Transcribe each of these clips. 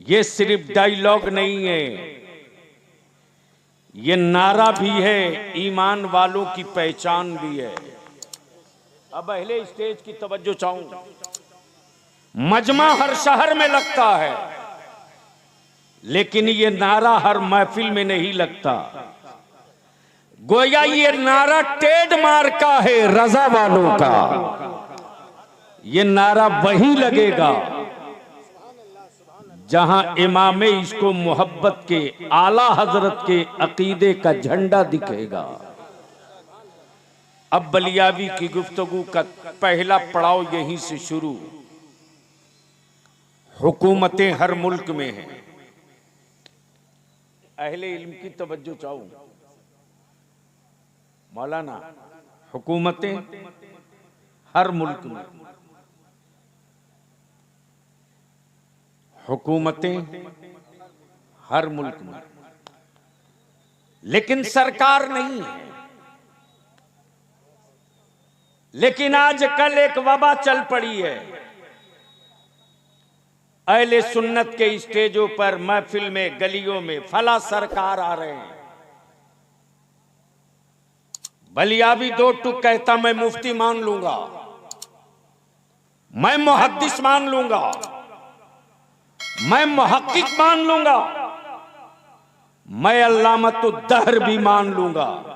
ये सिर्फ डायलॉग नहीं है, ये नारा भी है, ईमान वालों की पहचान भी है। अब अहले स्टेज की तवज्जो चाहूं। मजमा हर शहर में लगता है, लेकिन ये नारा हर महफिल में नहीं लगता। गोया ये नारा ट्रेडमार्क का है रजा वालों का। ये नारा वहीं लगेगा जहां इमामे इसको मोहब्बत के आला हजरत के अकीदे का झंडा दिखेगा। अब बलियावी की गुफ्तगू का पहला पड़ाव यहीं से शुरू। हुकूमतें हर मुल्क में हैं। अहले इल्म की तवज्जो चाहूं। मौलाना, हुकूमतें हर मुल्क में, हुकूमतें हर मुल्क में, लेकिन सरकार नहीं है। लेकिन आजकल एक वबा चल पड़ी है। अहले सुन्नत के स्टेजों पर, महफिल में, गलियों में फला सरकार आ रहे हैं। बलियावी दो टुक कहता मैं मुफ्ती मान लूंगा, मैं मुहद्दिस मान लूंगा, मैं मुहक्किक मान लूंगा, मैं अल्लामतुद्दहर भी मान लूंगा।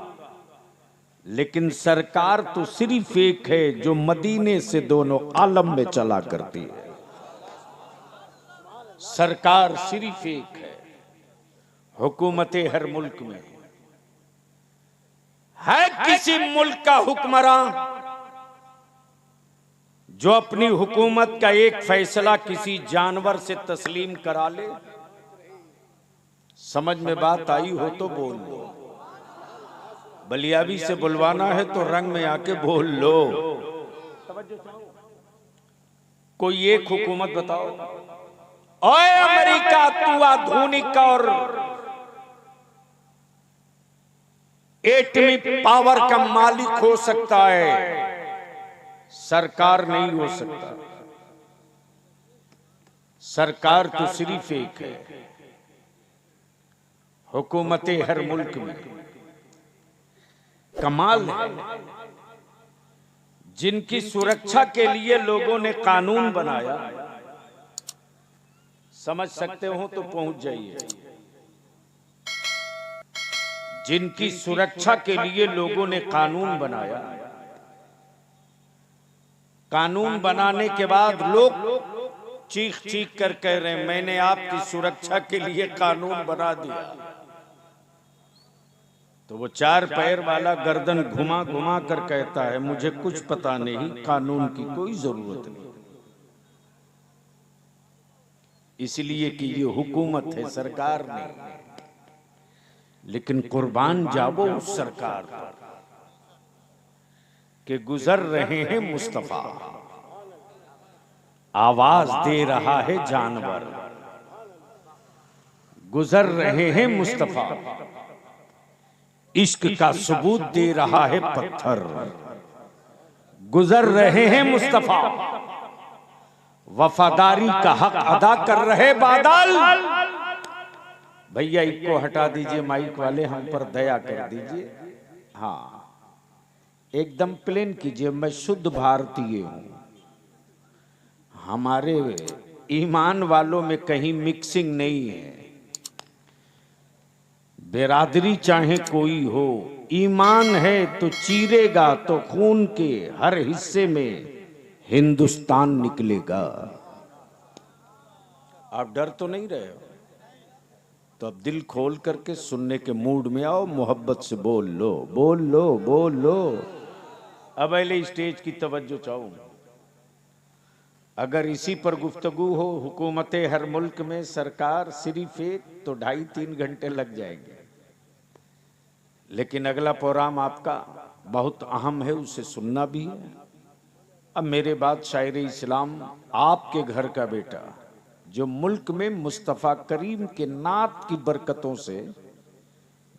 लेकिन सरकार तो सिर्फ एक है जो मदीने से दोनों आलम में चला करती है। सरकार सिर्फ एक है। हुकूमतें हर मुल्क में है। किसी मुल्क का हुक्मरान जो अपनी हुकूमत का एक फैसला किसी जानवर से तस्लीम करा ले? समझ में बात आई हो तो बोल लो। बलियावी से बुलवाना है तो रंग में आके बोल लो। कोई एक हुकूमत बताओ। ओए अमेरिका, तू आधुनिक और एटमी पावर का मालिक हो सकता है, सरकार नहीं हो सकता। सरकार तो सिर्फ एक है। हुकूमतें हर मुल्क में। कमाल है, जिनकी सुरक्षा के लिए लोगों ने कानून बनाया। समझ सकते हो तो पहुंच जाइए। जिनकी सुरक्षा के लिए लोगों ने कानून बनाया, कानून बनाने के बाद लोग चीख चीख कर कह रहे हैं मैंने आपकी सुरक्षा के लिए कानून बना दिया। तो वो चार पैर वाला गर्दन घुमा घुमा कर कहता है मुझे कुछ पता नहीं, कानून की कोई जरूरत नहीं। इसलिए कि ये हुकूमत है, सरकार नहीं। लेकिन कुर्बान जावो उस सरकार पर कि गुजर रहे हैं मुस्तफा, आवाज दे रहा है जानवर। गुजर रहे हैं मुस्तफा, इश्क का सबूत दे रहा है पत्थर। गुजर रहे हैं मुस्तफा, वफादारी का हक अदा कर रहे बादल। भैया इनको हटा दीजिए, माइक वाले हम पर दया कर दीजिए। हाँ, एकदम प्लेन कीजिए। मैं शुद्ध भारतीय हूं। हमारे ईमान वालों में कहीं मिक्सिंग नहीं है। बिरादरी चाहे कोई हो, ईमान है तो चीरेगा तो खून के हर हिस्से में हिंदुस्तान निकलेगा। आप डर तो नहीं रहे हो? तो अब दिल खोल करके सुनने के मूड में आओ, मोहब्बत से बोल लो, बोल लो, बोल लो। अब अगले स्टेज की तवज्जो चाहूं। अगर इसी पर गुफ्तगू हो, हुकूमतें हर मुल्क में, सरकार सिर्फ एक, तो 2.5-3 घंटे लग जाएंगे। लेकिन अगला प्रोग्राम आपका बहुत अहम है, उसे सुनना भी है। अब मेरे बाद शायर इस्लाम, आपके घर का बेटा, जो मुल्क में मुस्तफ़ा करीम के नात की बरकतों से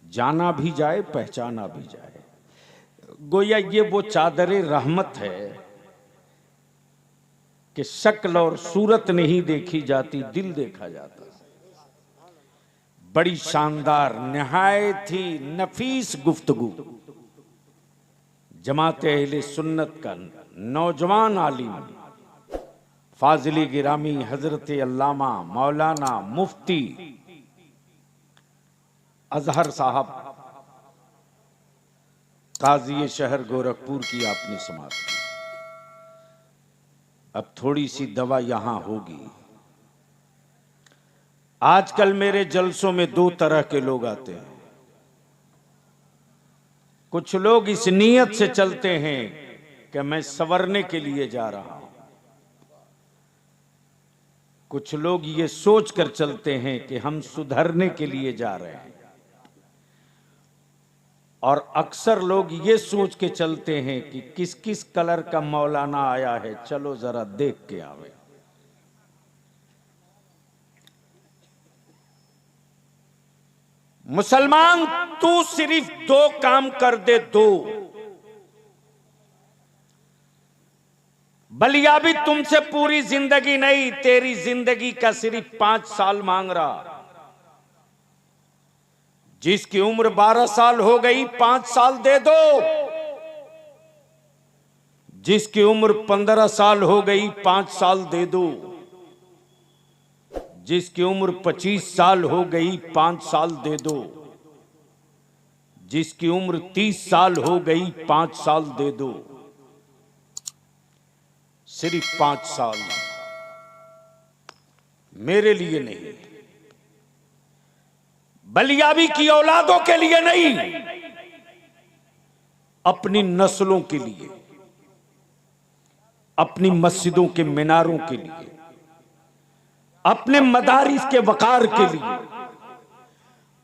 जाना भी जाए, पहचाना भी जाए। गोया ये वो चादर रहमत है कि शक्ल और सूरत नहीं देखी जाती, दिल देखा जाता। बड़ी शानदार निहायत ही नफीस गुफ्तगू जमात अहले सुन्नत का नौजवान आलिम फाजिली गिरामी हजरत अल्लामा मौलाना मुफ्ती अजहर साहब काजी शहर गोरखपुर की आपने समाप्त की। अब थोड़ी सी दवा यहां होगी। आजकल मेरे जलसों में दो तरह के लोग आते हैं। कुछ लोग इस नीयत से चलते हैं कि मैं संवरने के लिए जा रहा हूं, कुछ लोग ये सोच कर चलते हैं कि हम सुधरने के लिए जा रहे हैं, और अक्सर लोग ये सोच के चलते हैं कि किस किस कलर का मौलाना आया है, चलो जरा देख के आवे। मुसलमान तू सिर्फ दो काम कर दे, दो। बलियाबी तुमसे पूरी जिंदगी नहीं, तेरी जिंदगी का सिर्फ 5 साल मांग रहा। जिसकी उम्र 12 साल हो गई 5 साल दे दो, जिसकी उम्र 15 साल हो गई 5 साल दे दो, जिसकी उम्र 25 साल हो गई 5 साल दे दो, जिसकी उम्र 30 साल हो गई 5 साल दे दो। सिर्फ 5 साल, मेरे लिए नहीं, बलियाबी की औलादों के लिए नहीं, अपनी नस्लों के लिए, अपनी मस्जिदों के मीनारों के लिए, अपने मदारिस के वकार के लिए,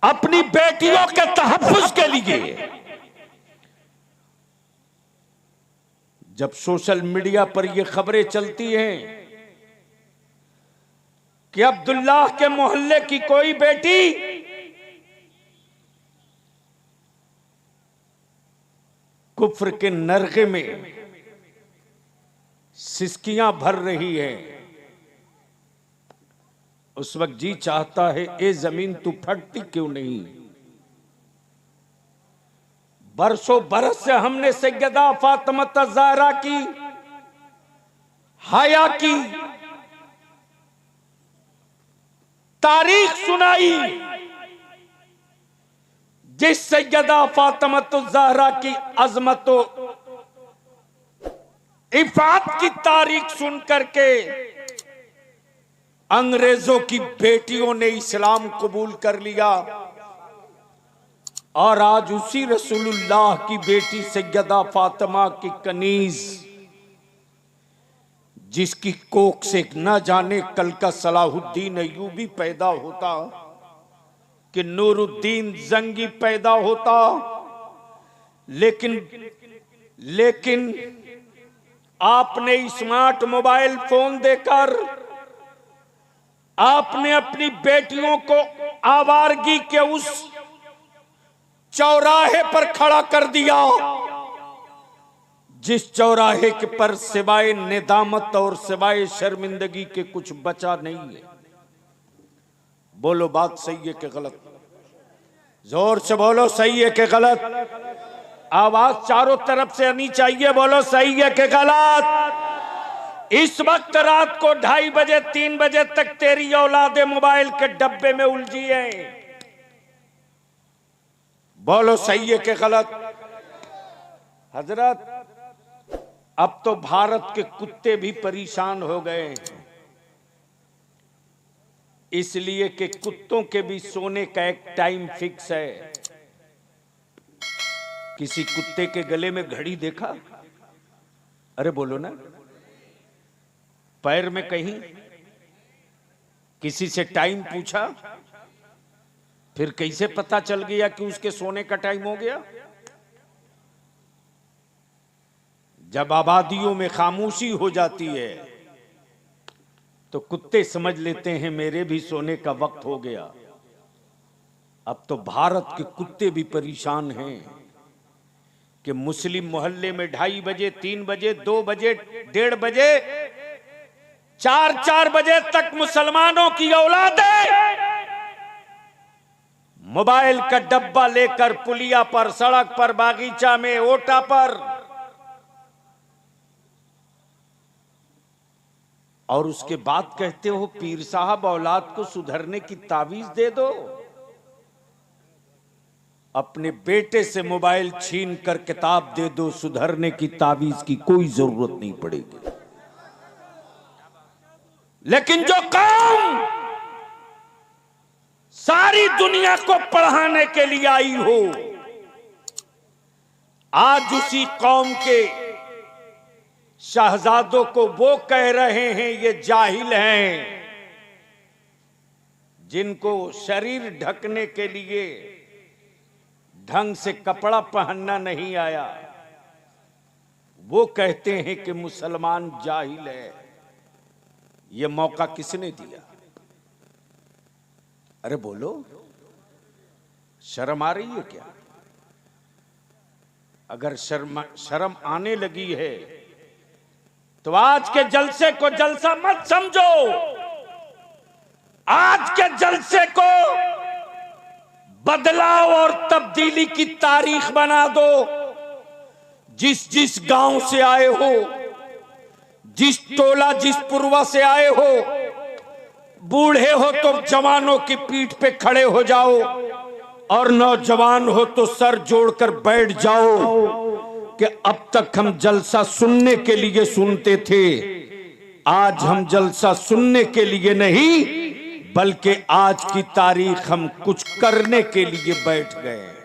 अपनी बेटियों के तहफ्फुज के लिए। जब सोशल मीडिया पर यह खबरें चलती हैं कि अब्दुल्लाह के मोहल्ले की कोई बेटी कुफ्र के नरगे में सिसकियां भर रही है, उस वक्त जी चाहता है ए जमीन तू फटती क्यों नहीं। बरसों बरस से हमने सैयदा फातिमा ज़हरा की हया की तारीख सुनाई, जिस सैयदा फातिमा ज़हरा की अजमतो इफ़ात की तारीख सुन करके अंग्रेजों की बेटियों ने इस्लाम कबूल कर लिया, और आज उसी रसूलुल्लाह की बेटी सैयदा फातिमा की कनीज, जिसकी कोख से न जाने कल का सलाहुद्दीन अय्यूबी पैदा होता कि नूरुद्दीन जंगी पैदा होता, लेकिन आपने स्मार्ट मोबाइल फोन देकर आपने अपनी बेटियों को आवारगी के उस चौराहे पर खड़ा कर दिया, जिस चौराहे के पर सिवाय निदामत और सिवाय शर्मिंदगी के कुछ बचा नहीं है। बोलो बात सही है कि गलत? जोर से बोलो, सही है कि गलत? आवाज चारों तरफ से आनी चाहिए, बोलो सही है कि गलत? इस वक्त रात को 2:30 बजे 3 बजे तक तेरी औलादे मोबाइल के डब्बे में उलझी है, बोलो सही है कि गलत? हजरत, अब तो भारत के कुत्ते भी परेशान हो गए हैं, इसलिए कि कुत्तों के भी सोने का एक टाइम फिक्स है। किसी कुत्ते के गले में घड़ी देखा? अरे बोलो ना। पैर में कहीं किसी से टाइम पूछा? फिर कैसे पता चल गया कि उसके सोने का टाइम हो गया? जब आबादियों में खामोशी हो जाती है तो कुत्ते समझ लेते हैं मेरे भी सोने का वक्त हो गया। अब तो भारत के कुत्ते भी परेशान हैं कि मुस्लिम मोहल्ले में 2:30 बजे 3 बजे 2 बजे 1:30 बजे 4-4 बजे तक मुसलमानों की औलादें मोबाइल का डब्बा लेकर पुलिया पर, सड़क पर, बागीचा में, ओटा पर, और उसके बाद कहते हो पीर साहब औलाद को सुधरने की तावीज दे दो। अपने बेटे से मोबाइल छीन कर किताब दे दो, सुधरने की तावीज की कोई जरूरत नहीं पड़ेगी। लेकिन जो कौम सारी दुनिया को पढ़ाने के लिए आई हो, आज उसी कौम के शहजादों को वो कह रहे हैं ये जाहिल हैं, जिनको शरीर ढकने के लिए ढंग से कपड़ा पहनना नहीं आया, वो कहते हैं कि मुसलमान जाहिल है। ये मौका किसने दिया? अरे बोलो, शर्म आ रही है क्या? अगर शर्म आने लगी है तो आज के जलसे को जलसा मत समझो। आज के जलसे को बदलाव और तब्दीली की तारीख बना दो। जिस जिस गांव से आए हो, जिस टोला जिस पुरवा से आए हो, बूढ़े हो तो जवानों की पीठ पे खड़े हो जाओ, और नौजवान हो तो सर जोड़कर बैठ जाओ कि अब तक हम जलसा सुनने के लिए सुनते थे, आज हम जलसा सुनने के लिए नहीं बल्कि आज की तारीख हम कुछ करने के लिए बैठ गए।